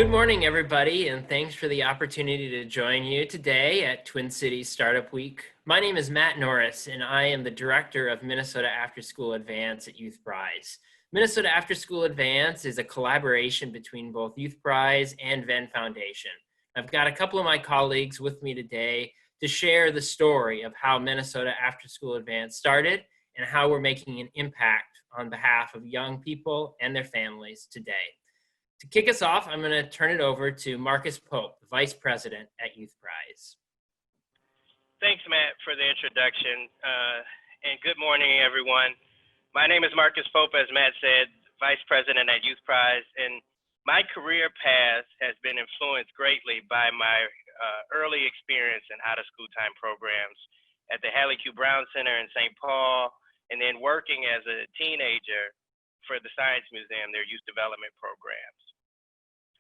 Good morning, everybody, and thanks for the opportunity to join you today at Twin Cities Startup Week. My name is Matt Norris, and I am the director of Minnesota Afterschool Advance at Youthprise. Minnesota Afterschool Advance is a collaboration between both Youthprise and Ven Foundation. I've got a couple of my colleagues with me today to share the story of how Minnesota Afterschool Advance started and how we're making an impact on behalf of young people and their families today. To kick us off, I'm going to turn it over to Marcus Pope, the Vice President at Youthprise. Thanks, Matt, for the introduction, and good morning, everyone. My name is Marcus Pope, as Matt said, Vice President at Youthprise, and my career path has been influenced greatly by my early experience in out-of-school time programs at the Hallie Q. Brown Center in St. Paul, and then working as a teenager for the Science Museum, their youth development programs.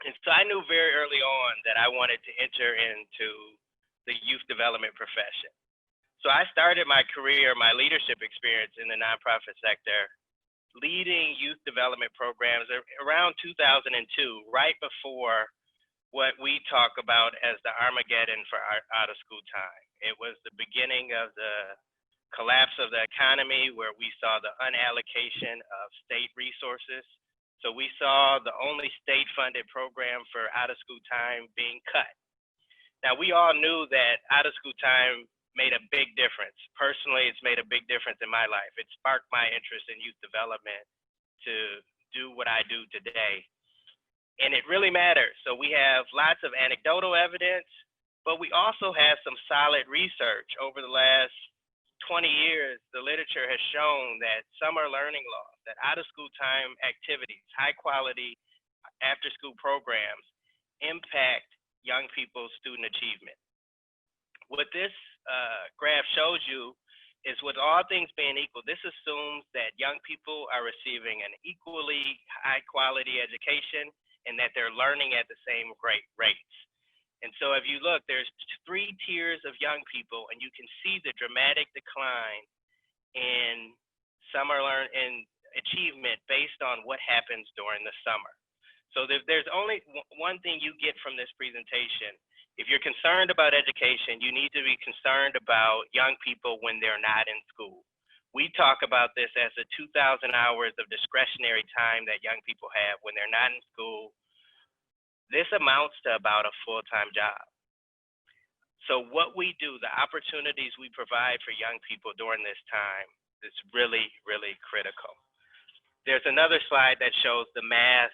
And so I knew very early on that I wanted to enter into the youth development profession. So I started my career, my leadership experience in the nonprofit sector, leading youth development programs around 2002, right before what we talk about as the Armageddon for our out-of-school time. It was the beginning of the collapse of the economy, where we saw the unallocation of state resources. So we saw the only state-funded program for out-of-school time being cut. Now, we all knew that out-of-school time made a big difference. Personally, it's made a big difference in my life. It sparked my interest in youth development to do what I do today. And it really matters. So we have lots of anecdotal evidence, but we also have some solid research. Over the last 20 years, the literature has shown that summer learning loss, that out-of-school time activities, high-quality after-school programs impact young people's student achievement. What this graph shows you is, with all things being equal, this assumes that young people are receiving an equally high-quality education and that they're learning at the same rates. And so if you look, there's 3 tiers of young people, and you can see the dramatic decline in achievement based on what happens during the summer. So there's only one thing you get from this presentation. If you're concerned about education, you need to be concerned about young people when they're not in school. We talk about this as the 2,000 hours of discretionary time that young people have when they're not in school. This amounts to about a full-time job. So what we do, the opportunities we provide for young people during this time, is really, really critical. There's another slide that shows the math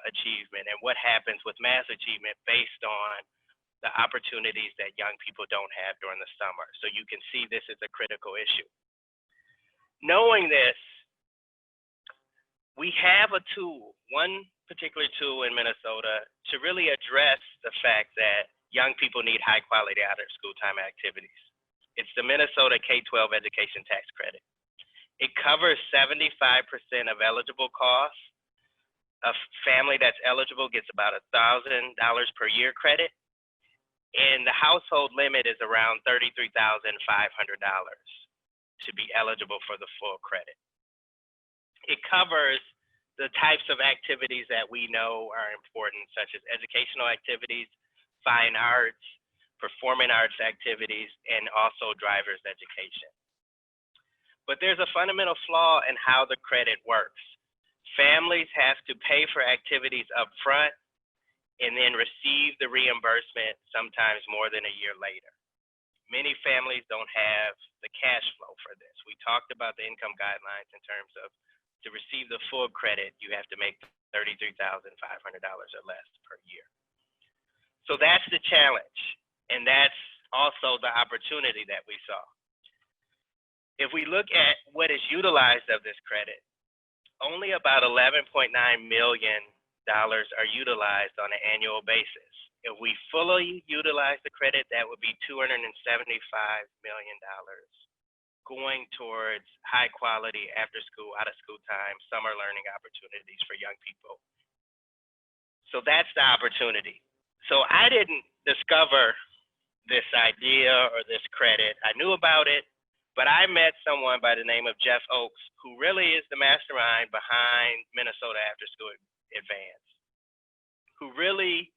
achievement and what happens with math achievement based on the opportunities that young people don't have during the summer. So you can see this is a critical issue. Knowing this, we have a tool, one particular tool in Minnesota to really address the fact that young people need high quality out-of-school time activities. It's the Minnesota K-12 Education Tax Credit. It covers 75% of eligible costs. A family that's eligible gets about $1,000 per year credit, and the household limit is around $33,500 to be eligible for the full credit. It covers the types of activities that we know are important, such as educational activities, fine arts, performing arts activities, and also driver's education. But there's a fundamental flaw in how the credit works. Families have to pay for activities up front and then receive the reimbursement sometimes more than a year later. Many families don't have the cash flow for this. We talked about the income guidelines in terms of, to receive the full credit, you have to make $33,500 or less per year. So that's the challenge, and that's also the opportunity that we saw. If we look at what is utilized of this credit, only about $11.9 million are utilized on an annual basis. If we fully utilize the credit, that would be $275 million going towards high quality after school, out of school time, summer learning opportunities for young people. So that's the opportunity. So I didn't discover this idea or this credit. I knew about it, but I met someone by the name of Jeff Ochs, who really is the mastermind behind Minnesota Afterschool Advance, who really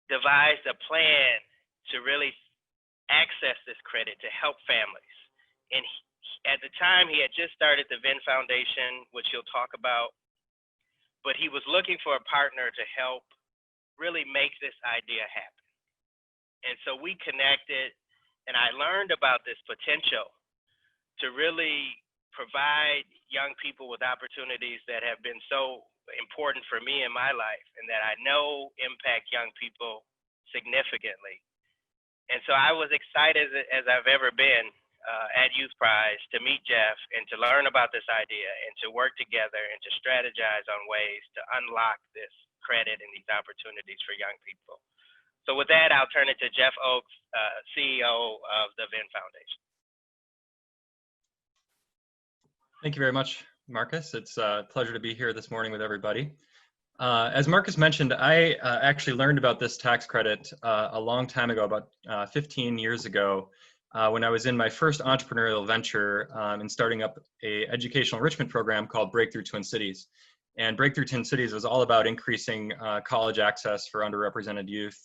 devised a plan to really access this credit to help families. And at the time, he had just started the Ven Foundation, which he'll talk about, but he was looking for a partner to help really make this idea happen. And so we connected, and I learned about this potential to really provide young people with opportunities that have been so important for me in my life and that I know impact young people significantly. And so I was excited as I've ever been at Youthprise to meet Jeff and to learn about this idea and to work together and to strategize on ways to unlock this credit and these opportunities for young people. So with that, I'll turn it to Jeff Ochs, CEO of the Ven Foundation. Thank you very much, Marcus. It's a pleasure to be here this morning with everybody. As Marcus mentioned, I actually learned about this tax credit a long time ago, about 15 years ago, when I was in my first entrepreneurial venture in starting up a educational enrichment program called Breakthrough Twin Cities. And Breakthrough Twin Cities was all about increasing college access for underrepresented youth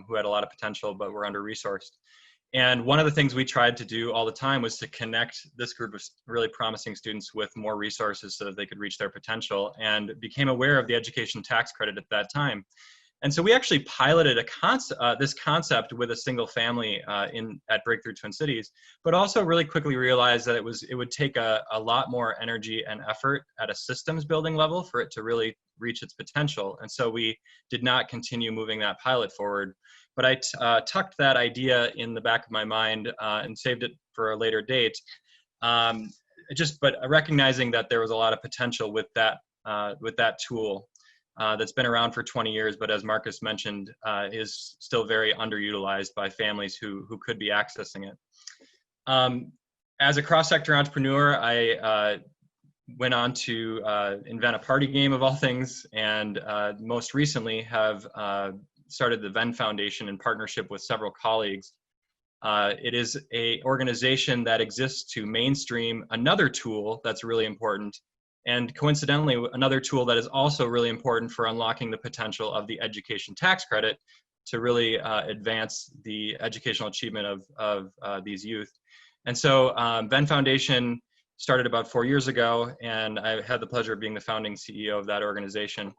who had a lot of potential but were under-resourced. And one of the things we tried to do all the time was to connect this group of really promising students with more resources so that they could reach their potential, and became aware of the education tax credit at that time. And so we actually piloted this concept with a single family at Breakthrough Twin Cities, but also really quickly realized that it would take a lot more energy and effort at a systems building level for it to really reach its potential. And so we did not continue moving that pilot forward. But I tucked that idea in the back of my mind and saved it for a later date. But recognizing that there was a lot of potential with that tool. That's been around for 20 years, but as Marcus mentioned, is still very underutilized by families who could be accessing it. As a cross-sector entrepreneur, I went on to invent a party game of all things, and most recently have started the Ven Foundation in partnership with several colleagues. It is an organization that exists to mainstream another tool that's really important, and coincidentally, another tool that is also really important for unlocking the potential of the education tax credit to really advance the educational achievement of these youth. And so Ven Foundation started about 4 years ago, and I had the pleasure of being the founding CEO of that organization.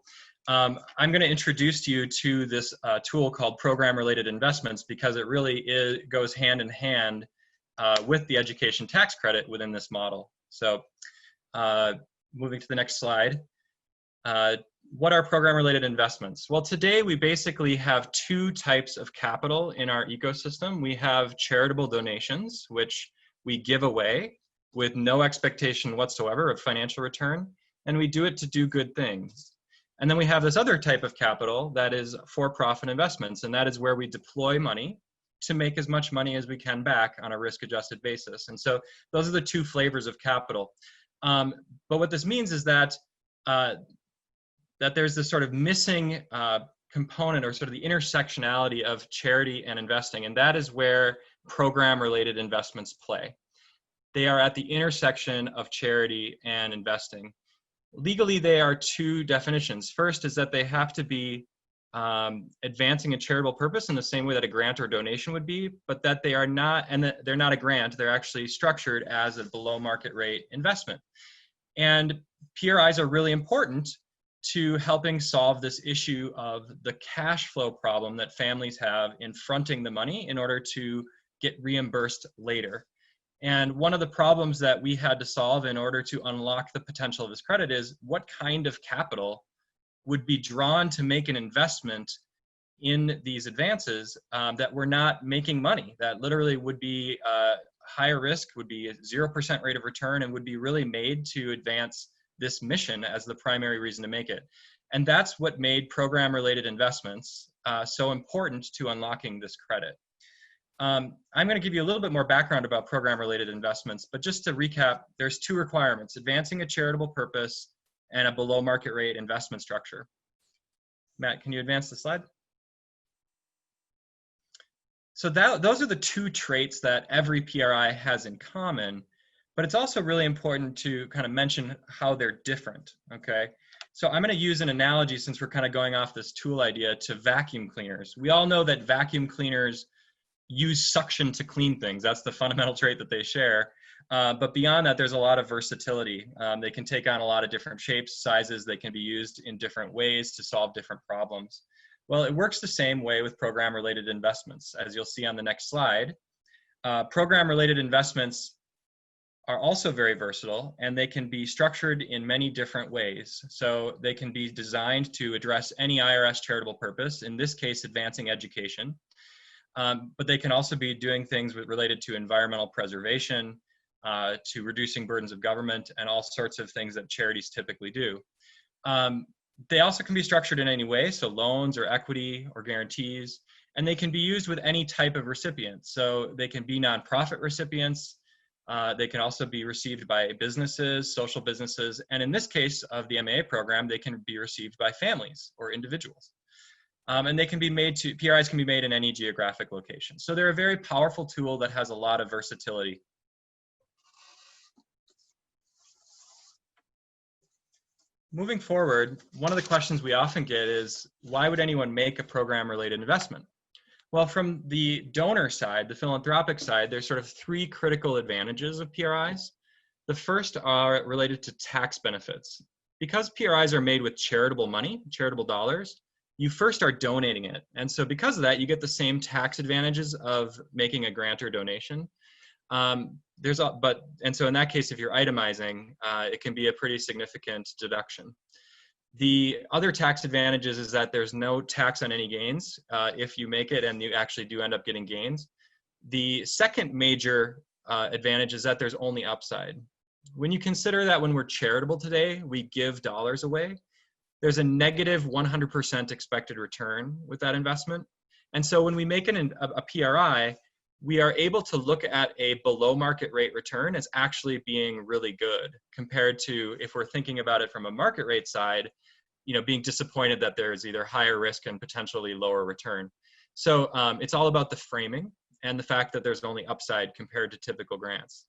I'm going to introduce you to this tool called program-related investments, because it really goes hand in hand with the education tax credit within this model. So moving to the next slide. What are program-related investments? Well, today we basically have two types of capital in our ecosystem. We have charitable donations, which we give away with no expectation whatsoever of financial return, and we do it to do good things. And then we have this other type of capital that is for-profit investments, and that is where we deploy money to make as much money as we can back on a risk-adjusted basis. And so those are the two flavors of capital. But what this means is that that there's this sort of missing component, or sort of the intersectionality of charity and investing, and that is where program-related investments play. They are at the intersection of charity and investing. Legally, they are two definitions. First is that they have to be advancing a charitable purpose in the same way that a grant or donation would be, but that they are not, and that they're not a grant, they're actually structured as a below market rate investment. And PRIs are really important to helping solve this issue of the cash flow problem that families have in fronting the money in order to get reimbursed later. And one of the problems that we had to solve in order to unlock the potential of this credit is what kind of capital would be drawn to make an investment in these advances that were not making money, that literally would be higher risk, would be a 0% rate of return, and would be really made to advance this mission as the primary reason to make it. And that's what made program-related investments so important to unlocking this credit. I'm going to give you a little bit more background about program-related investments, but just to recap, there's two requirements: advancing a charitable purpose and a below market rate investment structure. Matt, can you advance the slide? So those are the two traits that every PRI has in common, but it's also really important to kind of mention how they're different, okay? So I'm going to use an analogy, since we're kind of going off this tool idea, to vacuum cleaners. We all know that vacuum cleaners use suction to clean things. That's the fundamental trait that they share. But beyond that, there's a lot of versatility. They can take on a lot of different shapes, sizes. They can be used in different ways to solve different problems. Well, it works the same way with program-related investments. As you'll see on the next slide, program-related investments are also very versatile, and they can be structured in many different ways. So they can be designed to address any IRS charitable purpose, in this case, advancing education. But they can also be doing things related to environmental preservation, to reducing burdens of government, and all sorts of things that charities typically do. They also can be structured in any way, so loans or equity or guarantees, and they can be used with any type of recipient. So they can be nonprofit recipients, they can also be received by businesses, social businesses, and in this case of the MAA program, they can be received by families or individuals. And they can be made to, PRIs can be made in any geographic location. So they're a very powerful tool that has a lot of versatility. Moving forward, one of the questions we often get is, why would anyone make a program-related investment? Well, from the donor side, the philanthropic side, there's sort of three critical advantages of PRIs. The first are related to tax benefits. Because PRIs are made with charitable money, charitable dollars, you first are donating it. And so because of that, you get the same tax advantages of making a grant or donation. And so in that case, if you're itemizing, it can be a pretty significant deduction. The other tax advantages is that there's no tax on any gains if you make it and you actually do end up getting gains. The second major advantage is that there's only upside. When you consider that when we're charitable today, we give dollars away, there's a negative 100% expected return with that investment. And so when we make a PRI, we are able to look at a below market rate return as actually being really good compared to if we're thinking about it from a market rate side, being disappointed that there's either higher risk and potentially lower return. So it's all about the framing and the fact that there's only upside compared to typical grants.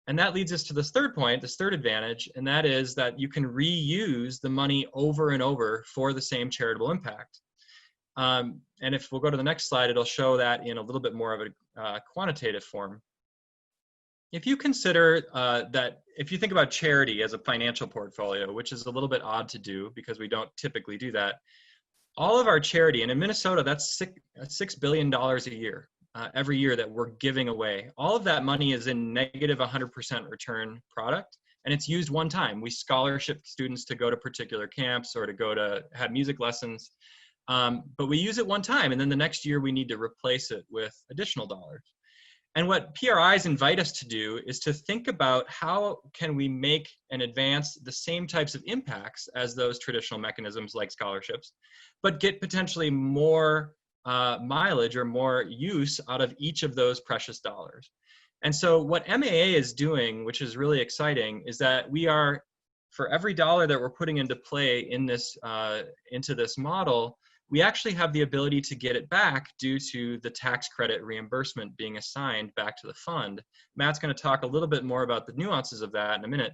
And that leads us to this third point, this third advantage, and that is that you can reuse the money over and over for the same charitable impact. And if we'll go to the next slide, it'll show that in a little bit more of a quantitative form. If you consider if you think about charity as a financial portfolio, which is a little bit odd to do because we don't typically do that, all of our charity, and in Minnesota, that's $6 billion a year, every year that we're giving away. All of that money is in negative 100% return product, and it's used one time. We scholarship students to go to particular camps or to go to have music lessons. But we use it one time, and then the next year we need to replace it with additional dollars. And what PRIs invite us to do is to think about how can we make and advance the same types of impacts as those traditional mechanisms like scholarships, but get potentially more mileage or more use out of each of those precious dollars. And so what MAA is doing, which is really exciting, is that we are, for every dollar that we're putting into play in this, into this model, we actually have the ability to get it back due to the tax credit reimbursement being assigned back to the fund. Matt's going to talk a little bit more about the nuances of that in a minute.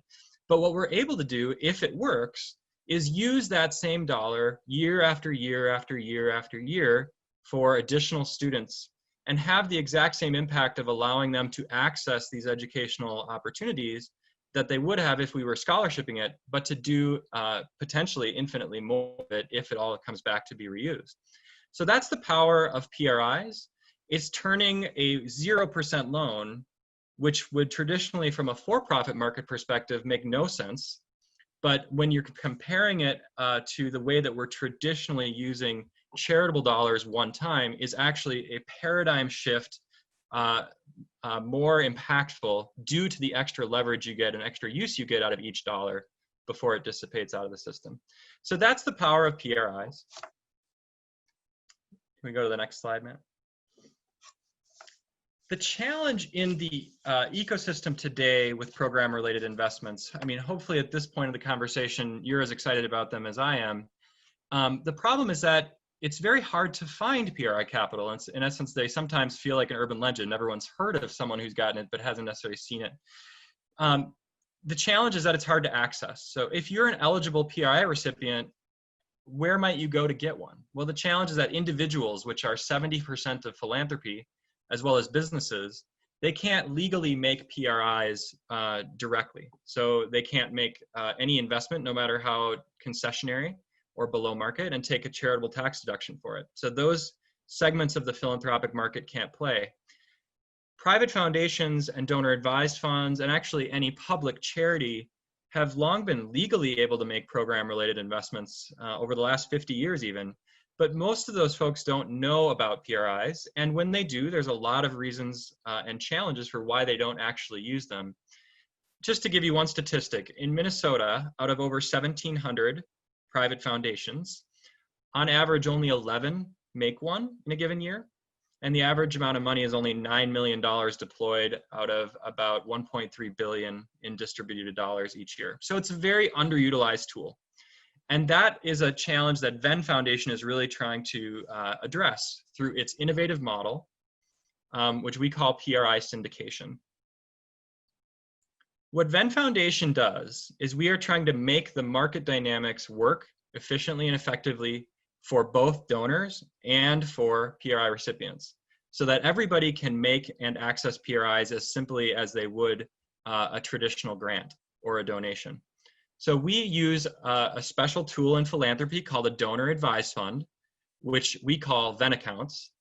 But what we're able to do, if it works, is use that same dollar year after year after year after year for additional students and have the exact same impact of allowing them to access these educational opportunities that they would have if we were scholarshiping it, but to do potentially infinitely more of it if it all comes back to be reused. So that's the power of PRIs. It's turning a 0% loan, which would traditionally from a for-profit market perspective make no sense. But when you're comparing it to the way that we're traditionally using charitable dollars one time, is actually a paradigm shift, more impactful due to the extra leverage you get and extra use you get out of each dollar before it dissipates out of the system. So that's the power of PRIs. Can we go to the next slide, Matt? The challenge in the ecosystem today with program-related investments, I mean, hopefully at this point of the conversation, you're as excited about them as I am. The problem is that it's very hard to find PRI capital. In essence, they sometimes feel like an urban legend. Everyone's heard of someone who's gotten it, but hasn't necessarily seen it. the challenge is that it's hard to access. So if you're an eligible PRI recipient, where might you go to get one? Well, the challenge is that individuals, which are 70% of philanthropy, as well as businesses, they can't legally make PRIs directly. So they can't make any investment, no matter how concessionary or below market, and take a charitable tax deduction for it. So those segments of the philanthropic market can't play. Private foundations and donor advised funds, and actually any public charity, have long been legally able to make program related investments over the last 50 years even, but most of those folks don't know about PRIs, and when they do, there's a lot of reasons and challenges for why they don't actually use them. Just to give you one statistic, in Minnesota, out of over 1,700 private foundations, on average only 11 make one in a given year, and the average amount of money is only $9 million deployed out of about 1.3 billion in distributed dollars each year. So it's a very underutilized tool. And that is a challenge that Ven Foundation is really trying to address through its innovative model, which we call PRI syndication. What Ven Foundation does is we are trying to make the market dynamics work efficiently and effectively for both donors and for PRI recipients, so that everybody can make and access PRIs as simply as they would a traditional grant or a donation. So we use a special tool in philanthropy called a donor advised fund, which we call Ven accounts.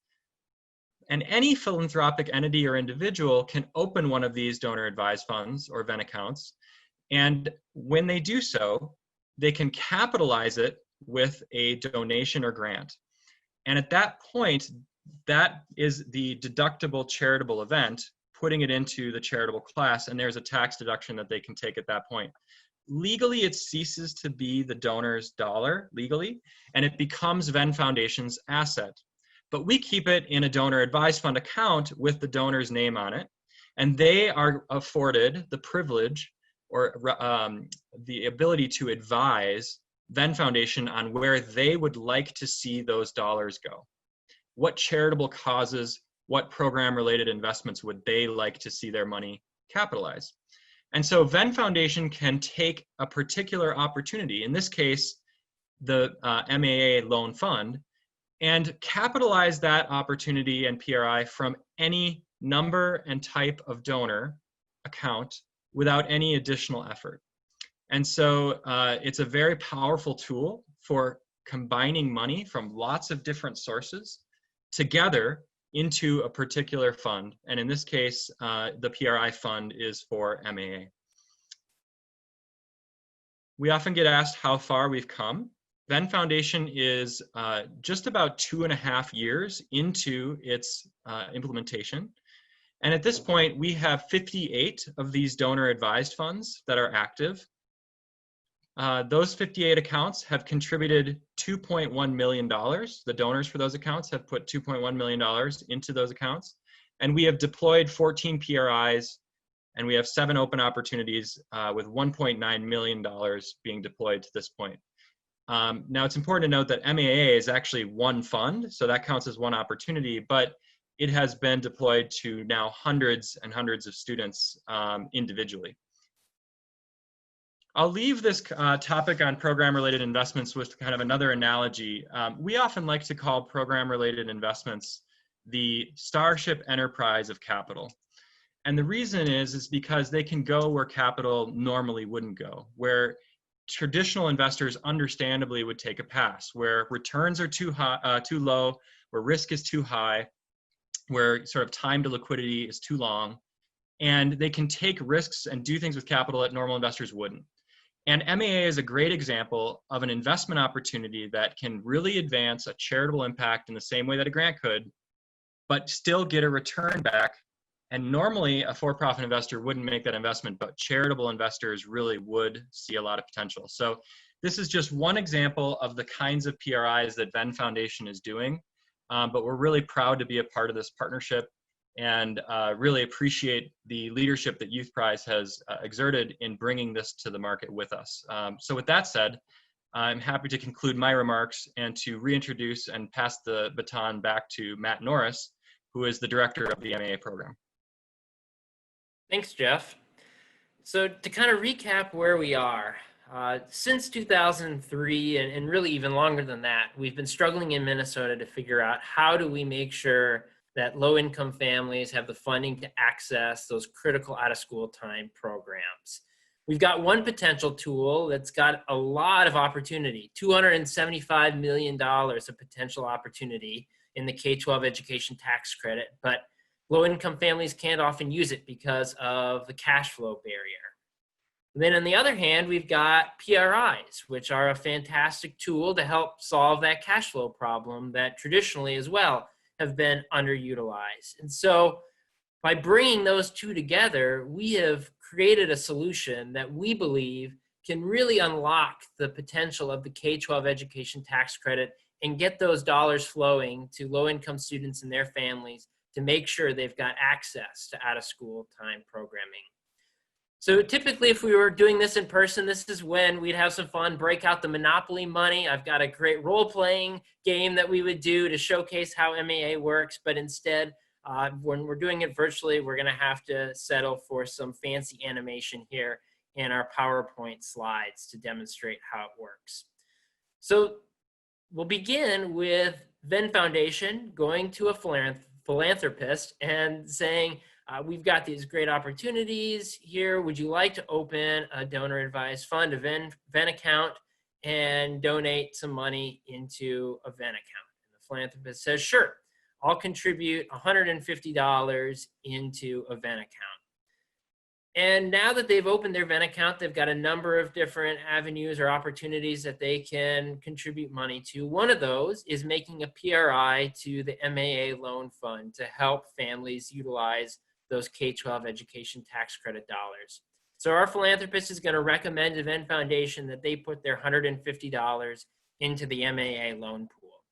And any philanthropic entity or individual can open one of these donor advised funds or Ven accounts. And when they do so, they can capitalize it with a donation or grant. And at that point, that is the deductible charitable event, putting it into the charitable class, and there's a tax deduction that they can take at that point. Legally, it ceases to be the donor's dollar legally, and it becomes Ven Foundation's asset. But we keep it in a donor advised fund account with the donor's name on it, and they are afforded the privilege or the ability to advise Ven Foundation on where they would like to see those dollars go. What charitable causes, what program-related investments would they like to see their money capitalize? And so Ven Foundation can take a particular opportunity, in this case, the MAA loan fund, and capitalize that opportunity and PRI from any number and type of donor account without any additional effort. And so it's a very powerful tool for combining money from lots of different sources together into a particular fund. And in this case, the PRI fund is for MAA. We often get asked how far we've come. Ven Foundation is just about 2.5 years into its implementation. And at this point, we have 58 of these donor advised funds that are active. Those 58 accounts have contributed $2.1 million. The donors for those accounts have put $2.1 million into those accounts. And we have deployed 14 PRIs, and we have 7 open opportunities with $1.9 million being deployed to this point. Now, it's important to note that MAA is actually one fund, so that counts as one opportunity, but it has been deployed to now hundreds and hundreds of students individually. I'll leave this topic on program-related investments with kind of another analogy. We often like to call program-related investments the Starship Enterprise of capital. And the reason is because they can go where capital normally wouldn't go, where traditional investors understandably would take a pass, where returns are too low, where risk is too high, where sort of time to liquidity is too long, and they can take risks and do things with capital that normal investors wouldn't. And MAA is a great example of an investment opportunity that can really advance a charitable impact in the same way that a grant could, but still get a return back. And normally a for-profit investor wouldn't make that investment, but charitable investors really would see a lot of potential. So this is just one example of the kinds of PRIs that Ven Foundation is doing, but we're really proud to be a part of this partnership and really appreciate the leadership that Youthprise has exerted in bringing this to the market with us. So with that said, I'm happy to conclude my remarks and to reintroduce and pass the baton back to Matt Norris, who is the director of the MAA program. Thanks, Jeff. So to kind of recap where we are, since 2003, and really even longer than that, we've been struggling in Minnesota to figure out how do we make sure that low-income families have the funding to access those critical out-of-school time programs. We've got one potential tool that's got a lot of opportunity, $275 million of potential opportunity in the K-12 education tax credit, but low-income families can't often use it because of the cash flow barrier. And then on the other hand, we've got PRIs, which are a fantastic tool to help solve that cash flow problem that traditionally as well have been underutilized. And so by bringing those two together, we have created a solution that we believe can really unlock the potential of the K-12 education tax credit and get those dollars flowing to low-income students and their families to make sure they've got access to out-of-school time programming. So typically, if we were doing this in person, this is when we'd have some fun, break out the Monopoly money. I've got a great role-playing game that we would do to showcase how MAA works, but instead, when we're doing it virtually, we're gonna have to settle for some fancy animation here in our PowerPoint slides to demonstrate how it works. So we'll begin with Ven Foundation going to a philanthropist and saying, we've got these great opportunities here. Would you like to open a donor advised fund, a Ven account, and donate some money into a Ven account? And the philanthropist says, sure, I'll contribute $150 into a Ven account. And now that they've opened their Ven account, they've got a number of different avenues or opportunities that they can contribute money to. One of those is making a PRI to the MAA loan fund to help families utilize those K-12 education tax credit dollars. So our philanthropist is going to recommend to Ven Foundation that they put their $150 into the MAA loan pool.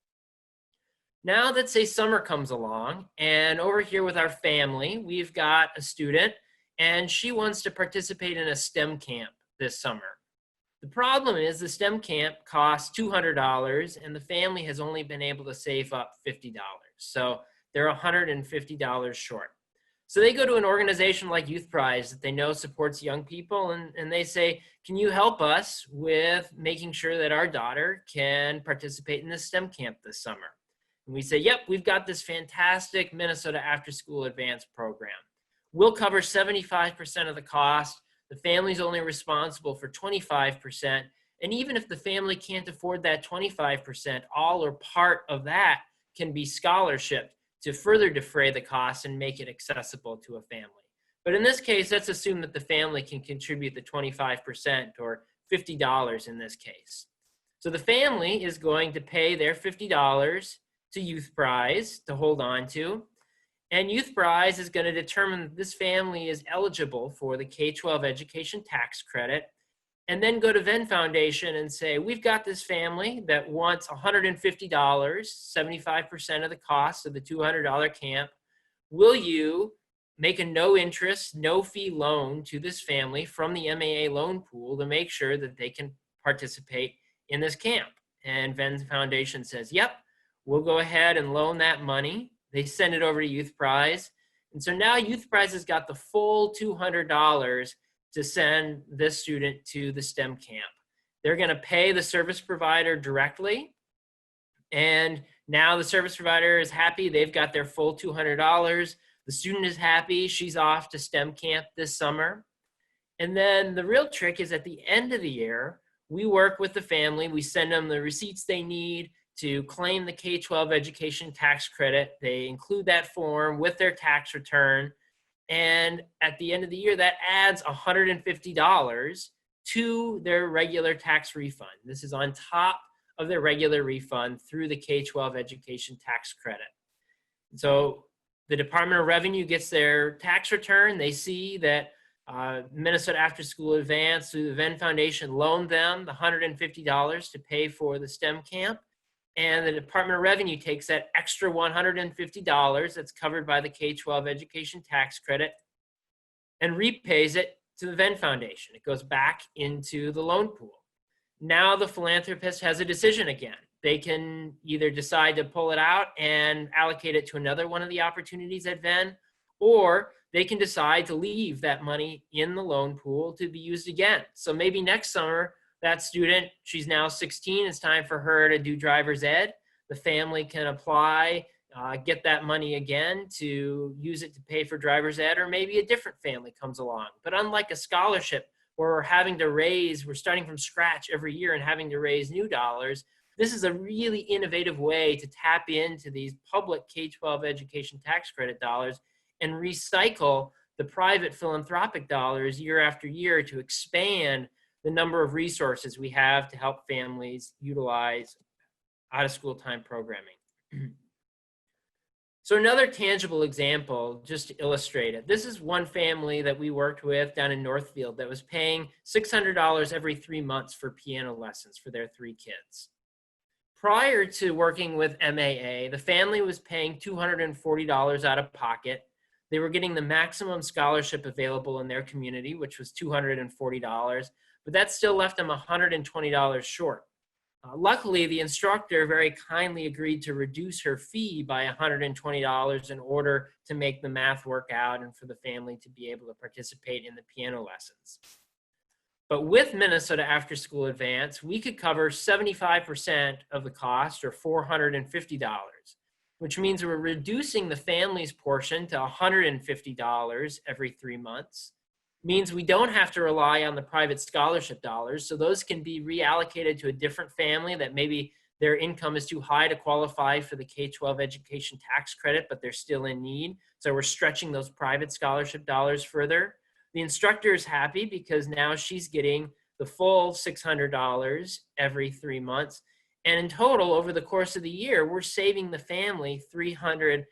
Now that, say, summer comes along, and over here with our family, we've got a student, and she wants to participate in a STEM camp this summer. The problem is the STEM camp costs $200, and the family has only been able to save up $50. So they're $150 short. So they go to an organization like Youthprise that they know supports young people, and they say, can you help us with making sure that our daughter can participate in this STEM camp this summer? And we say, yep, we've got this fantastic Minnesota Afterschool Advanced program. We'll cover 75% of the cost. The family's only responsible for 25%. And even if the family can't afford that 25%, all or part of that can be scholarship to further defray the costs and make it accessible to a family. But in this case, let's assume that the family can contribute the 25% or $50 in this case. So the family is going to pay their $50 to Youthprise to hold on to. And Youthprise is going to determine that this family is eligible for the K-12 education tax credit, and then go to Ven Foundation and say, we've got this family that wants $150, 75% of the cost of the $200 camp. Will you make a no interest, no fee loan to this family from the MAA loan pool to make sure that they can participate in this camp? And Ven Foundation says, yep, we'll go ahead and loan that money. They send it over to Youthprise. And so now Youthprise has got the full $200 to send this student to the STEM camp. They're going to pay the service provider directly. And now the service provider is happy. They've got their full $200. The student is happy. She's off to STEM camp this summer. And then the real trick is at the end of the year, we work with the family. We send them the receipts they need to claim the K-12 education tax credit. They include that form with their tax return. And at the end of the year, that adds $150 to their regular tax refund. This is on top of their regular refund through the K-12 education tax credit. So the Department of Revenue gets their tax return. They see that Minnesota Afterschool Advanced through the Ven Foundation loaned them the $150 to pay for the STEM camp. And the Department of Revenue takes that extra $150 that's covered by the K-12 education tax credit and repays it to the Ven Foundation. It goes back into the loan pool. Now the philanthropist has a decision again. They can either decide to pull it out and allocate it to another one of the opportunities at Ven, or they can decide to leave that money in the loan pool to be used again. So maybe next summer, that student, she's now 16, it's time for her to do driver's ed. The family can apply, get that money again to use it to pay for driver's ed, or maybe a different family comes along. But unlike a scholarship where we're starting from scratch every year and having to raise new dollars, this is a really innovative way to tap into these public K-12 education tax credit dollars and recycle the private philanthropic dollars year after year to expand the number of resources we have to help families utilize out-of-school time programming. So another tangible example, just to illustrate it, this is one family that we worked with down in Northfield that was paying $600 every 3 months for piano lessons for their 3 kids. Prior to working with MAA, the family was paying $240 out of pocket. They were getting the maximum scholarship available in their community, which was $240, but that still left them $120 short. Luckily, the instructor very kindly agreed to reduce her fee by $120 in order to make the math work out and for the family to be able to participate in the piano lessons. But with Minnesota Afterschool Advance, we could cover 75% of the cost, or $450, which means we're reducing the family's portion to $150 every 3 months. Means we don't have to rely on the private scholarship dollars, so those can be reallocated to a different family that maybe their income is too high to qualify for the K-12 education tax credit, but they're still in need. So we're stretching those private scholarship dollars further. The instructor is happy because now she's getting the full $600 every 3 months. And in total, over the course of the year, we're saving the family $360.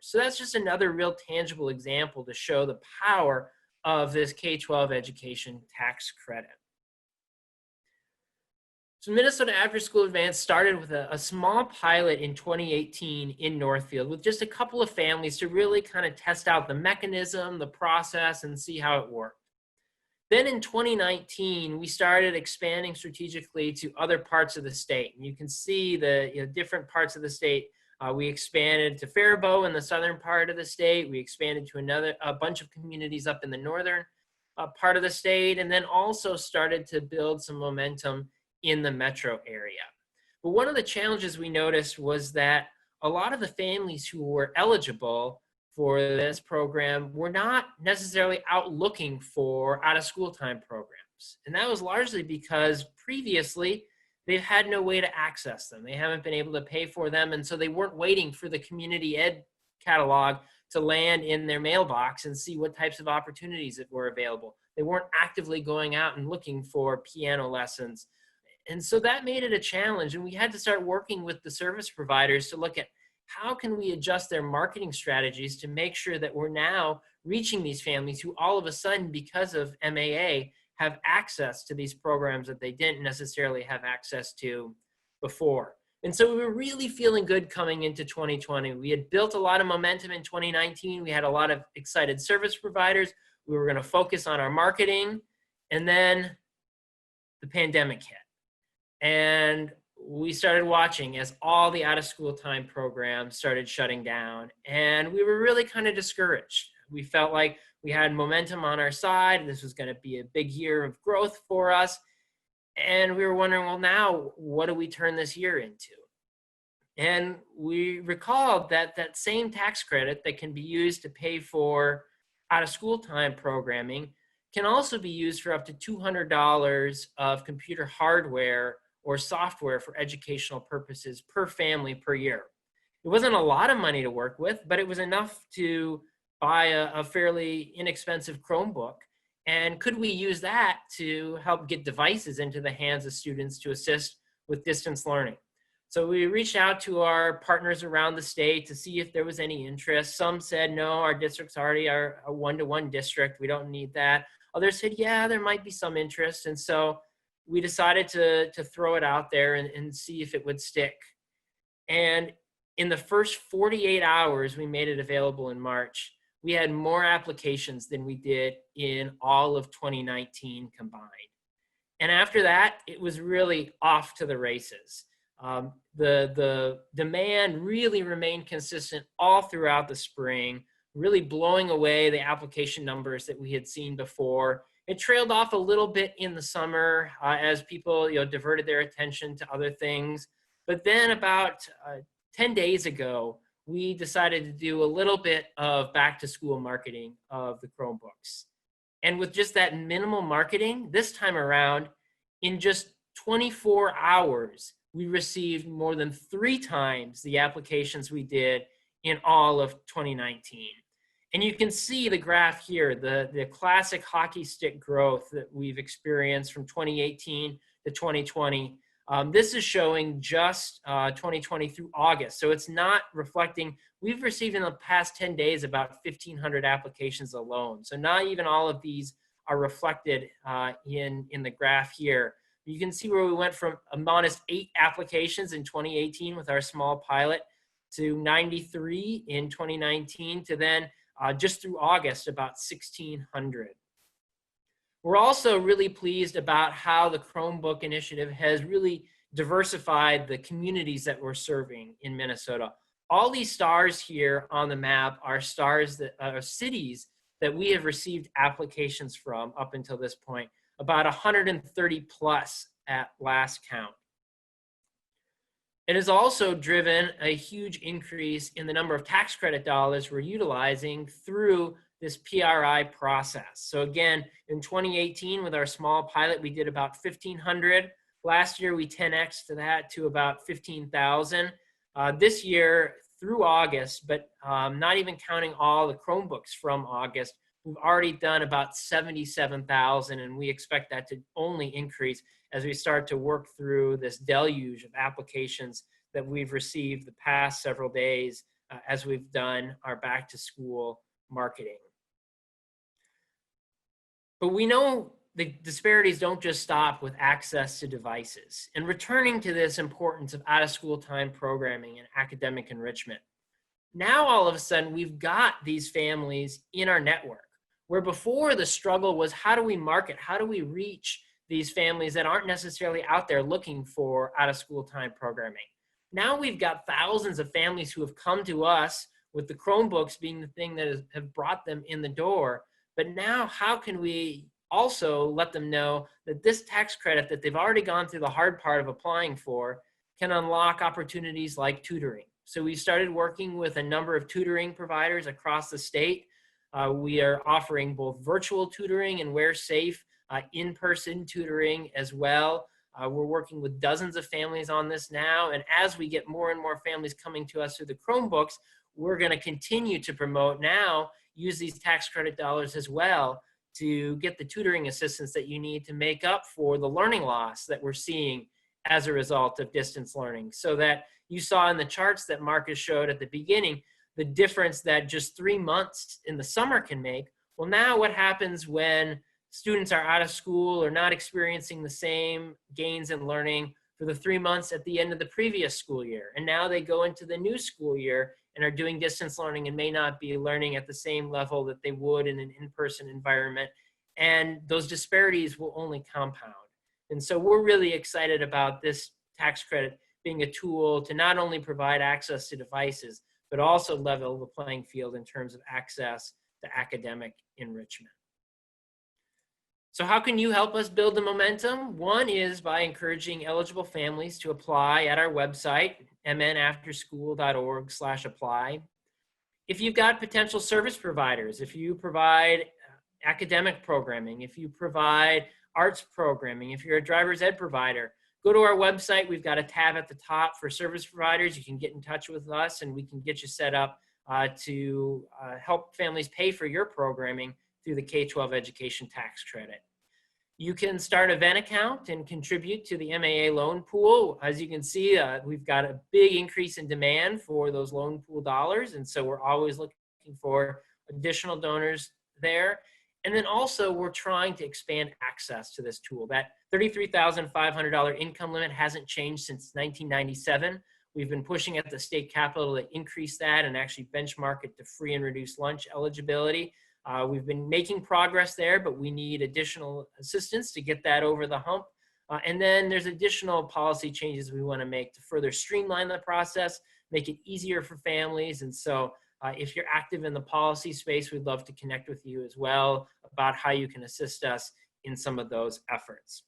So that's just another real tangible example to show the power of this K-12 education tax credit. So Minnesota Afterschool Advance started with a small pilot in 2018 in Northfield with just a couple of families to really kind of test out the mechanism, the process, and see how it worked. Then in 2019, we started expanding strategically to other parts of the state. And you can see the different parts of the state. We expanded to Faribault in the southern part of the state. We expanded to a bunch of communities up in the northern part of the state, and then also started to build some momentum in the metro area. But one of the challenges we noticed was that a lot of the families who were eligible for this program were not necessarily out looking for out-of-school time programs. And that was largely because previously they've had no way to access them. They haven't been able to pay for them, and so they weren't waiting for the community ed catalog to land in their mailbox and see what types of opportunities that were available. They weren't actively going out and looking for piano lessons. And so that made it a challenge, and we had to start working with the service providers to look at how can we adjust their marketing strategies to make sure that we're now reaching these families who all of a sudden, because of MAA, have access to these programs that they didn't necessarily have access to before. And so we were really feeling good coming into 2020. We had built a lot of momentum in 2019. We had a lot of excited service providers. We were going to focus on our marketing, and then the pandemic hit. And we started watching as all the out-of-school time programs started shutting down, and we were really kind of discouraged. We felt like we had momentum on our side. This was going to be a big year of growth for us. And we were wondering, well, now what do we turn this year into? And we recalled that that same tax credit that can be used to pay for out-of-school time programming can also be used for up to $200 of computer hardware or software for educational purposes per family per year. It wasn't a lot of money to work with, but it was enough to buy a fairly inexpensive Chromebook. And could we use that to help get devices into the hands of students to assist with distance learning? So we reached out to our partners around the state to see if there was any interest. Some said, no, our district's already a one-to-one district. We don't need that. Others said, yeah, there might be some interest. And so we decided to throw it out there and see if it would stick. And in the first 48 hours, we made it available in March. We had more applications than we did in all of 2019 combined. And after that, it was really off to the races. The demand really remained consistent all throughout the spring. really blowing away the application numbers that we had seen before. It trailed off a little bit in the summer as people diverted their attention to other things. But then about 10 days ago, we decided to do a little bit of back to school marketing of the Chromebooks. And with just that minimal marketing, this time around, in just 24 hours, we received more than 3 times the applications we did in all of 2019. And you can see the graph here, the classic hockey stick growth that we've experienced from 2018 to 2020. This is showing just 2020 through August. So it's not reflecting, we've received in the past 10 days about 1,500 applications alone. So not even all of these are reflected in the graph here. You can see where we went from a modest 8 applications in 2018 with our small pilot to 93 in 2019 to then just through August about 1,600. We're also really pleased about how the Chromebook initiative has really diversified the communities that we're serving in Minnesota. All these stars here on the map are stars that are cities that we have received applications from up until this point, about 130 plus at last count. It has also driven a huge increase in the number of tax credit dollars we're utilizing through this PRI process. So again, in 2018 with our small pilot, we did about 1,500. Last year, we 10X'd to that to about 15,000. This year through August, but not even counting all the Chromebooks from August, we've already done about 77,000, and we expect that to only increase as we start to work through this deluge of applications that we've received the past several days as we've done our back to school marketing. But we know the disparities don't just stop with access to devices. And returning to this importance of out of school time programming and academic enrichment, now all of a sudden we've got these families in our network, where before the struggle was how do we market, how do we reach these families that aren't necessarily out there looking for out of school time programming. Now we've got thousands of families who have come to us with the Chromebooks being the thing that have brought them in the door. But now how can we also let them know that this tax credit that they've already gone through the hard part of applying for can unlock opportunities like tutoring. So we started working with a number of tutoring providers across the state. We are offering both virtual tutoring and where safe, in-person tutoring as well. We're working with dozens of families on this now. And as we get more and more families coming to us through the Chromebooks, we're going to continue to promote now, use these tax credit dollars as well to get the tutoring assistance that you need to make up for the learning loss that we're seeing as a result of distance learning. So that you saw in the charts that Marcus showed at the beginning, the difference that just 3 months in the summer can make. Well, now what happens when students are out of school or not experiencing the same gains in learning for the 3 months at the end of the previous school year? And now they go into the new school year and are doing distance learning and may not be learning at the same level that they would in an in-person environment. And those disparities will only compound. And so we're really excited about this tax credit being a tool to not only provide access to devices, but also level the playing field in terms of access to academic enrichment. So how can you help us build the momentum? One is by encouraging eligible families to apply at our website, mnafterschool.org/apply. If you've got potential service providers, if you provide academic programming, if you provide arts programming, if you're a driver's ed provider, go to our website. We've got a tab at the top for service providers. You can get in touch with us and we can get you set up to help families pay for your programming through the K-12 education tax credit. You can start a Ven account and contribute to the MAA loan pool. As you can see, we've got a big increase in demand for those loan pool dollars. And so we're always looking for additional donors there. And then also we're trying to expand access to this tool. That $33,500 income limit hasn't changed since 1997. We've been pushing at the state capitol to increase that and actually benchmark it to free and reduced lunch eligibility. We've been making progress there, but we need additional assistance to get that over the hump. And then there's additional policy changes we want to make to further streamline the process, make it easier for families. And so If you're active in the policy space, we'd love to connect with you as well about how you can assist us in some of those efforts.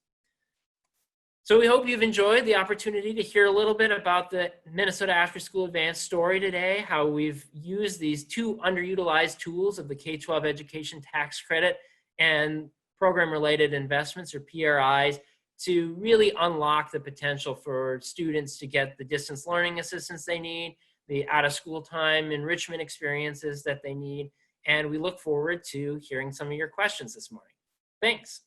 So we hope you've enjoyed the opportunity to hear a little bit about the Minnesota After School Advanced story today, how we've used these two underutilized tools of the K-12 education tax credit and program-related investments, or PRIs, to really unlock the potential for students to get the distance learning assistance they need, the out-of-school time enrichment experiences that they need, and we look forward to hearing some of your questions this morning. Thanks.